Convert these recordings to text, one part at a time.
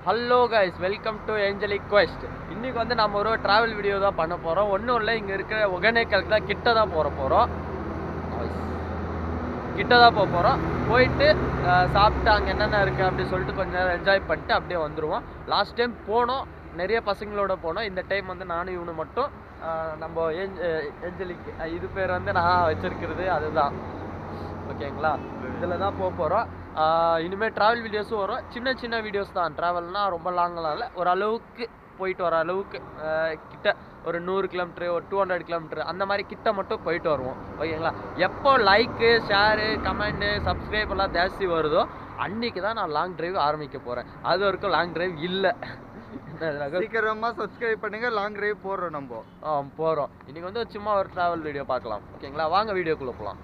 Hello guys, welcome to angelic quest. இன்றைக்கி வந்து நம்ம ஒரு ட்ராவல் வீடியோ தான் பண்ண போகிறோம். ஒன்றும் இல்லை, இங்கே இருக்கிற ஒகேனக்கலுக்கு தான் கிட்ட தான் போகிறோம். போயிட்டு சாப்பிட்டு அங்கே என்னென்ன இருக்குது அப்படின்னு சொல்லிட்டு கொஞ்சம் நேரம் என்ஜாய் பண்ணிட்டு அப்படியே வந்துடுவோம். லாஸ்ட் டைம் போனோம், நிறைய பசங்களோட போனோம். இந்த டைம் வந்து நானும் இவனு மட்டும் நம்ம ஏஞ்சலிக் இது பேர் வந்து நான் வச்சுருக்கிறது அதுதான். ஓகேங்களா, இதில் தான் போகிறோம். இனிமேல் ட்ராவல் வீடியோஸும் வரும். சின்ன சின்ன வீடியோஸ் தான். ட்ராவல்னால் ரொம்ப லாங்கெலாம் இல்லை, ஓரளவுக்கு போயிட்டு வர அளவுக்கு கிட்ட ஒரு 100 கிலோமீட்ரு, ஒரு 200 கிலோமீட்ரு அந்த மாதிரி கிட்ட மட்டும் போயிட்டு வருவோம். ஓகேங்களா, எப்போ லைக்கு, ஷேரு, கமெண்ட்டு, சப்ஸ்கிரைப் எல்லாம் ஜாஸ்தி வருதோ அன்றைக்கி தான் நான் லாங் ட்ரைவ் ஆரம்பிக்க போகிறேன். அது வரைக்கும் லாங் ட்ரைவ் இல்லை. சீக்கிரமாக சப்ஸ்கிரைப் பண்ணுங்கள். லாங் ட்ரைவ் போடுறோம் நம்ம. போகிறோம். இன்றைக்கி வந்து சும்மா ஒரு ட்ராவல் வீடியோ பார்க்கலாம். ஓகேங்களா, வாங்க வீடியோக்குள்ளே போகலாம்.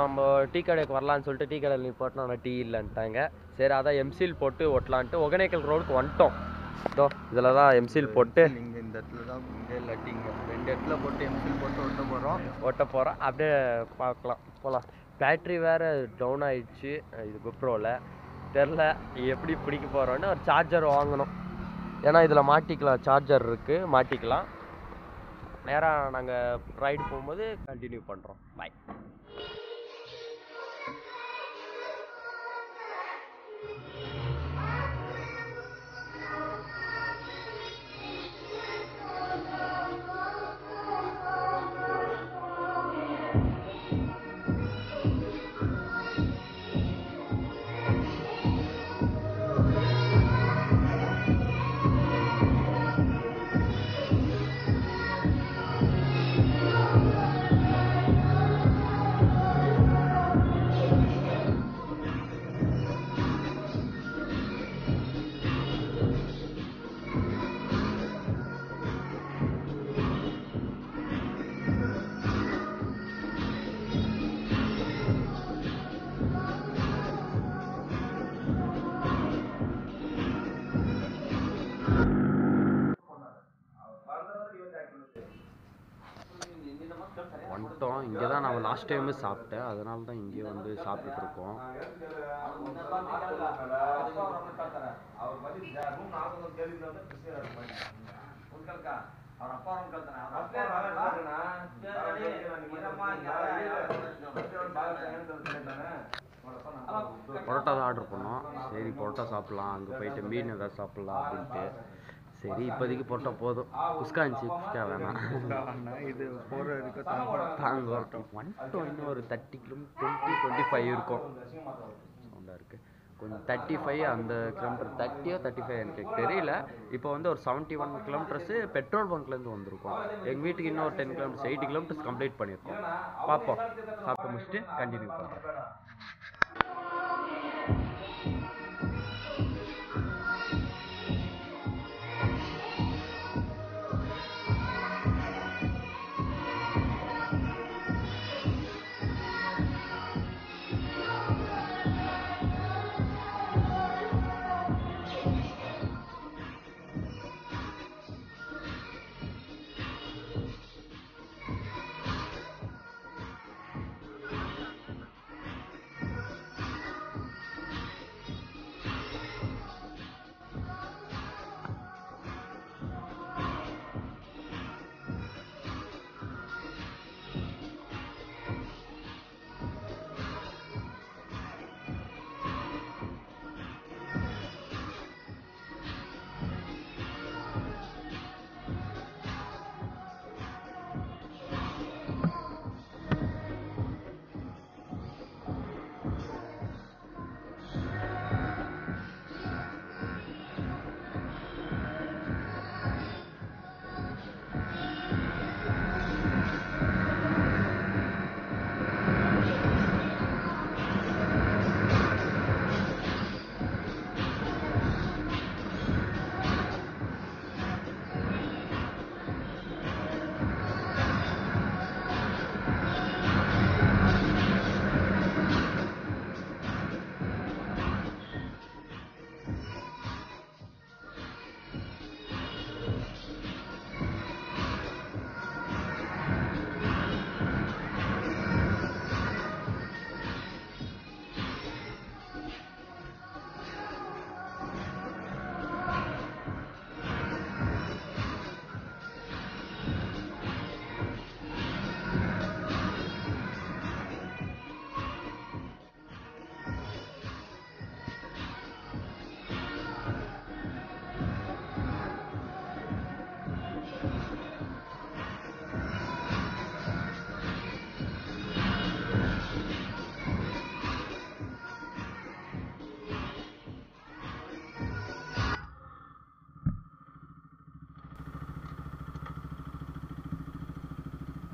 நம்ம டீ கடைக்கு வரலான்னு சொல்லிட்டு டீ கடையில் நிப்பாட்டினா ஆனால் டீ இல்லைன்ட்டாங்க. சரி, அதான் எம்சில் போட்டு ஓட்டலான்ட்டு ஒகேனக்கல் ரோடுக்கு வந்துட்டோம். இதோ இதில் தான் எம்சில் போட்டு இங்கே இந்த இடத்துல தான், இங்கே இல்லாட்டி இங்கே 2 இடத்துல போட்டு எம்சில் போட்டு ஓட்ட போகிறோம். அப்படியே போகலாம். பேட்ரி வேறு டவுன் ஆகிடுச்சு இது குப்ரோவில். தெரில எப்படி பிடிக்க போகிறோன்னு ஒரு சார்ஜர் வாங்கணும். ஏன்னா இதில் மாட்டிக்கலாம், சார்ஜர் இருக்குது, மாட்டிக்கலாம். நேராக நாங்கள் ரைடு போகும்போது கண்டினியூ பண்ணுறோம். பாய். வந்துட்டோம். இங்கே தான் நான் லாஸ்ட் டைமு சாப்பிட்டேன், அதனால தான் இங்கே வந்து சாப்பிட்டுருக்கோம். பரோட்டா தான் ஆர்டர் பண்ணோம். சரி, பரோட்டா சாப்பிட்லாம், அங்கே போயிட்டு மீன் ஏதாவது சாப்பிட்லாம் அப்படின்ட்டு. சரி, இப்போதைக்கு பரோட்டா போதும். குஸ்கா இருந்துச்சு, குஸ்கா வேணாம். இது போகிற இருக்க தாங்க வந்துட்டோம். இன்னும் ஒரு 30 கிலோமீட்டர் 20-25 இருக்கும். சவுண்டாக இருக்குது கொஞ்சம். 35 அந்த கிலோமீட்டர், 30 or 35 எனக்கு தெரியல. இப்போ வந்து ஒரு 71 கிலோமீட்டர்ஸு பெட்ரோல் பங்க்லேருந்து வந்திருக்கோம். எங்கள் வீட்டுக்கு இன்னும் ஒரு 10 கிலோமீட்டர்ஸ், 80 கிலோமீட்டர்ஸ் கம்ப்ளீட் பண்ணியிருக்கோம். பார்ப்போம். சாப்பிட்டு முடிச்சுட்டு கண்டினியூ பண்ணுறேன்.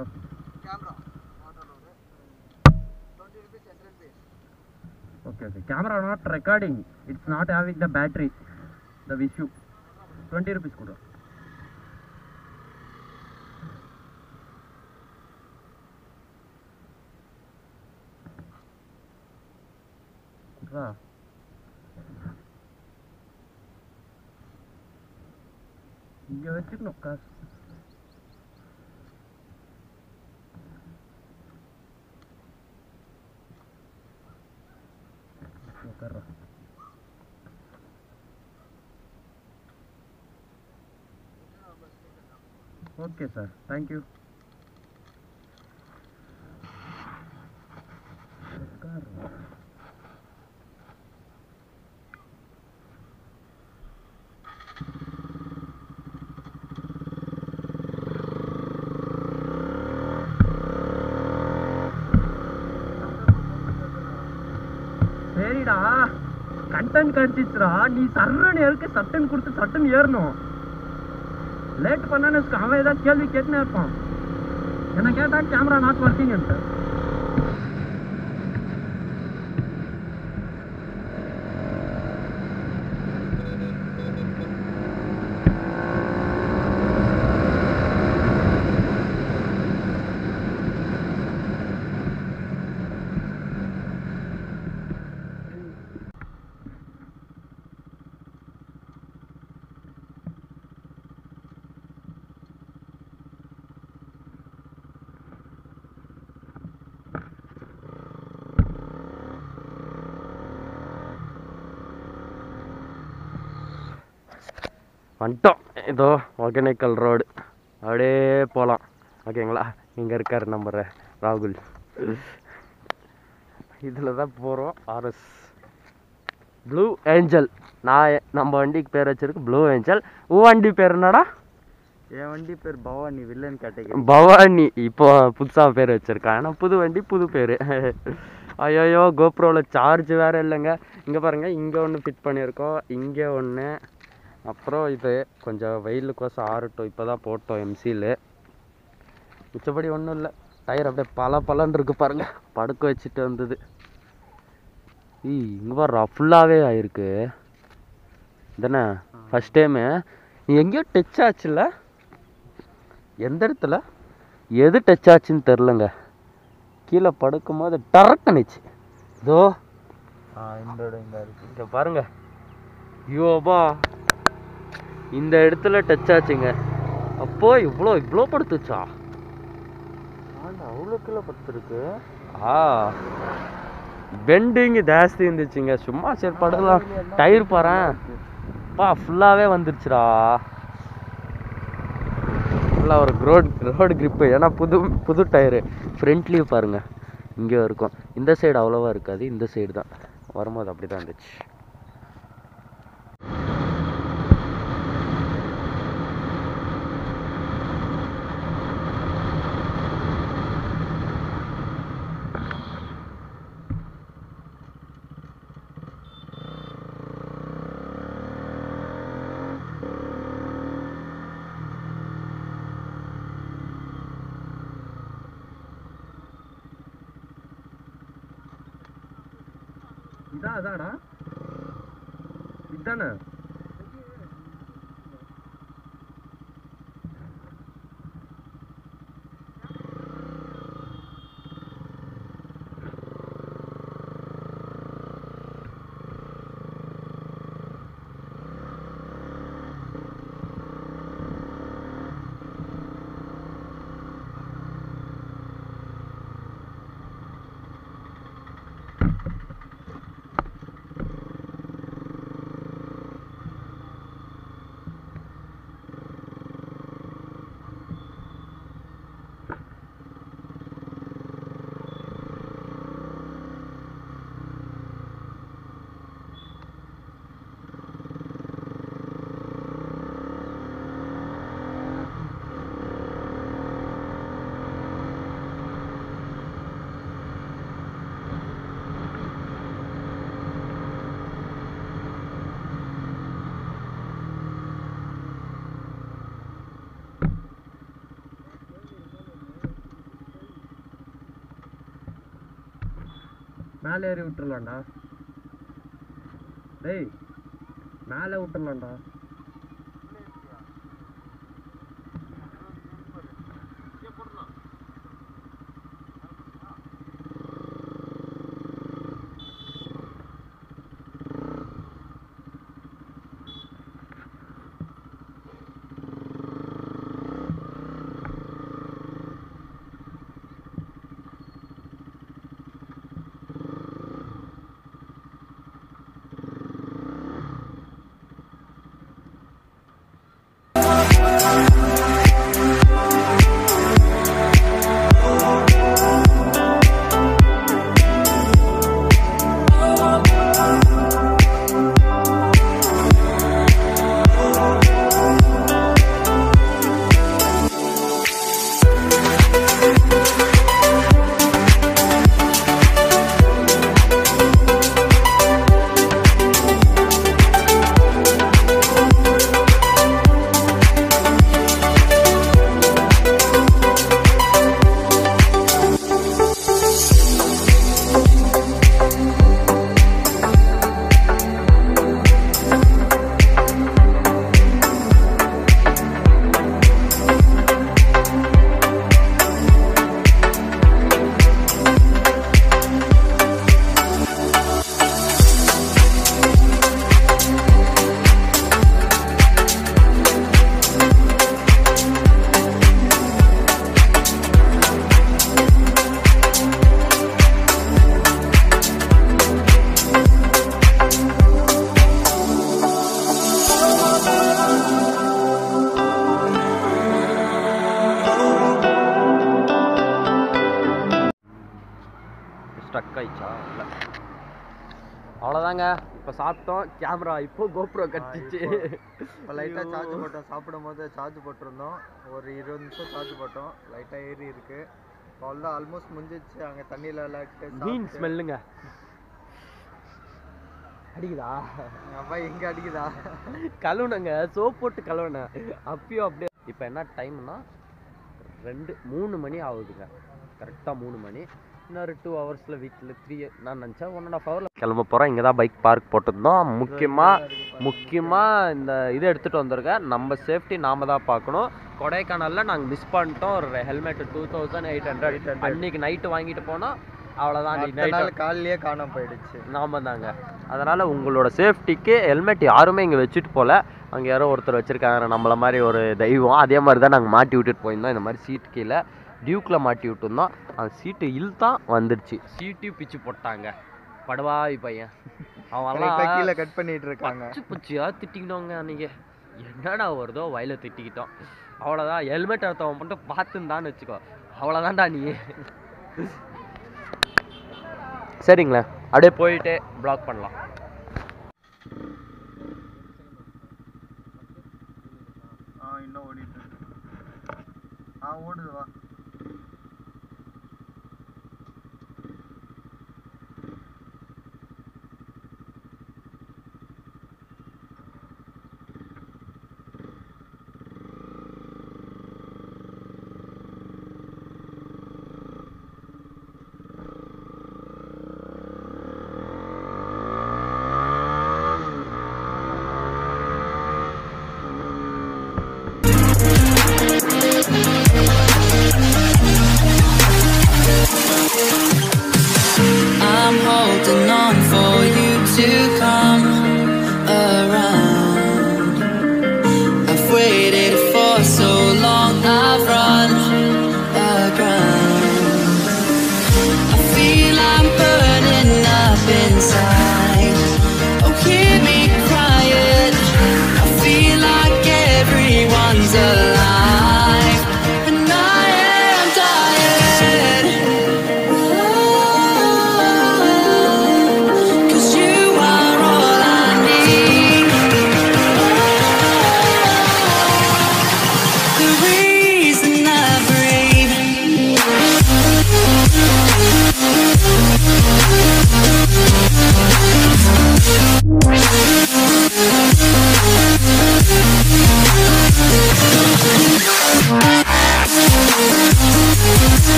Camera. Not allowed. 20 rupees entrance fees. Okay, okay. Camera not recording. It's not having the battery. The issue. 20 rupees kudu. Kudra. இங்க வச்சுக்கணும் காசு. உட்கார்றா. Okay sir, thank you. சரிடா, கண்டென்ட் கிடைச்சிச்சுடா. நீ சர்றன்னு இருக்கு, சட்டன் கொடுத்து சட்டன் ஏறணும். லேட் பண்ணான்னு அவன் ஏதாவது கேள்வி கேட்டுனே இருப்பான். என்ன கேட்டா கேமரா நாட் ஒர்க்கிங்ன்ட்டு. வந்துட்டோம். இதோ ஒகேனக்கல் ரோடு அப்படியே போகலாம். ஓகேங்களா? இங்கே இருக்கார் நம்ம ராகுல். இதில் தான் போகிறோம். RS blue angel. நம்ம வண்டிக்கு பேர் வச்சிருக்கு ப்ளூ ஏஞ்சல். வண்டி பேர் என்னடா? என் வண்டி பேர் பவானி, வில்லன் கேட்டகரி. பவானி இப்போ புதுசாக பேர் வச்சுருக்கான். ஏன்னா புது வண்டி புது பேர். ஐயோ, கோப்ரோவில் சார்ஜ் வேறு இல்லைங்க. இங்கே பாருங்கள், இங்கே ஒன்று ஃபிட் பண்ணியிருக்கோம், இங்கே ஒன்று. அப்புறம் இது கொஞ்சம் வெயிலுக்கோசம் ஆறட்டும், இப்போ தான் போட்டோம் எம்சியில். மிச்சப்படி ஒன்றும் இல்லை. டயர் அப்படியே பலன்னு இருக்கு பாருங்க, படுக்க வச்சுட்டு வந்தது. இங்கே பாரு, ஃபுல்லாகவே ஆயிருக்கு. தானே ஃபஸ்ட் டைமு. நீ எங்கேயோ டச் ஆச்சுல்ல? எந்த இடத்துல எது டச் ஆச்சுன்னு தெரிலங்க. கீழே படுக்கும் போது டரக்கணிச்சு. இதோ இந்த இருக்கு. இங்கே பாருங்க. ஐயோபா, இந்த இடத்துல டச் ஆச்சுங்க. அப்போ இவ்வளோ படுத்துச்சா? அவ்வளோ கீழே படுத்துருக்கு. பெண்டிங் ஜாஸ்தி இருந்துச்சுங்க. சும்மா சரி படலாம். டயர் பாறேன், ஃபுல்லாகவே வந்துருச்சுடா. ஃபுல்லாக ஒரு ரோடு கிரிப்பு. ஏன்னா புது டயரு. ஃப்ரண்ட்லேயும் பாருங்கள், இங்கே இருக்கும். இந்த சைடு அவ்வளோவா இருக்காது, இந்த சைடு தான். வரும்போது அப்படி தான் இருந்துச்சு. அதாடா, இதானே? மேலே ஏறி விட்டுறலாம்டா. டேய் மேலே விட்டுறலாம்டா. ஸ்டக் ஆயிடுச்சா? இல்லை, அவ்வளோதாங்க. இப்போ சாப்பிட்டோம். கேமரா இப்போ கோப்ரோ கட்டிச்சு. இப்போ லைட்டாக சார்ஜ் போட்டோம். சாப்பிடும் போது சார்ஜ் போட்டிருந்தோம். ஒரு 20 நிமிஷம் சார்ஜ் போட்டோம். லைட்டாக ஏறி இருக்குது. அவ்வளோதான், ஆல்மோஸ்ட் முடிஞ்சிச்சு. அங்கே தண்ணியில் விளையாட்டு மீன் ஸ்மெல்லுங்க அடிக்குதா? அப்பா எங்கே அடிக்குதா? கழுவுனங்க, சோப் போட்டு கழுவுனேன் அப்பயும் அப்படியே. இப்போ என்ன டைம்னா 3 மணி ஆகுதுங்க. கரெக்டாக 3 மணி. இன்னொரு 2 ஹவர்ஸில் வீட்டில் 3 நான் நினச்சேன் 1.5 ஹவரில் கிளம்ப போகிறோம். இங்கே தான் பைக் பார்க் போட்டிருந்தோம். முக்கியமாக இந்த இதை எடுத்துகிட்டு வந்திருக்கேன். நம்ம சேஃப்டி நாம் தான் பார்க்கணும். கொடைக்கானலில் நாங்கள் மிஸ் பண்ணிட்டோம் ஒரு ஹெல்மெட்டு 2800. அன்றைக்கி நைட்டு வாங்கிட்டு போனோம். அவ்வளோதான், நைட்டு காலையிலேயே காணாமல் போயிடுச்சு. நாம தாங்க. அதனால் உங்களோட சேஃப்டிக்கு ஹெல்மெட் யாருமே இங்கே வச்சுட்டு போகல. அங்கே யாரோ ஒருத்தர் வச்சுருக்காங்க, நம்மள மாதிரி ஒரு தெய்வம். அதே மாதிரி தான் நாங்கள் மாட்டி விட்டுட்டு போயிருந்தோம். இந்த மாதிரி சீட் கீழே டியூக்கில் மாட்டி விட்டுருந்தோம். அந்த சீட்டு இழுத்தான் வந்துடுச்சு. சீட்டையும் பிச்சு போட்டாங்க. படுவாய் பையன் அவன் கீழே கட் பண்ணிட்டு இருக்காங்க. பிச்சியாக திட்டிக்கிட்டோங்க அன்றைக்கி. என்னடா வருதோ வயலை திட்டிக்கிட்டோம். அவ்வளோதான். ஹெல்மெட் எடுத்தவன் மட்டும் பார்த்துந்தான்னு வச்சுக்கோ. அவ்வளோதான்டா நீ. சரிங்களா, அப்படியே போயிட்டு ப்ளாக் பண்ணலாம். இன்னும் ஓடிட்டு இருக்கு. ஓடுது வா.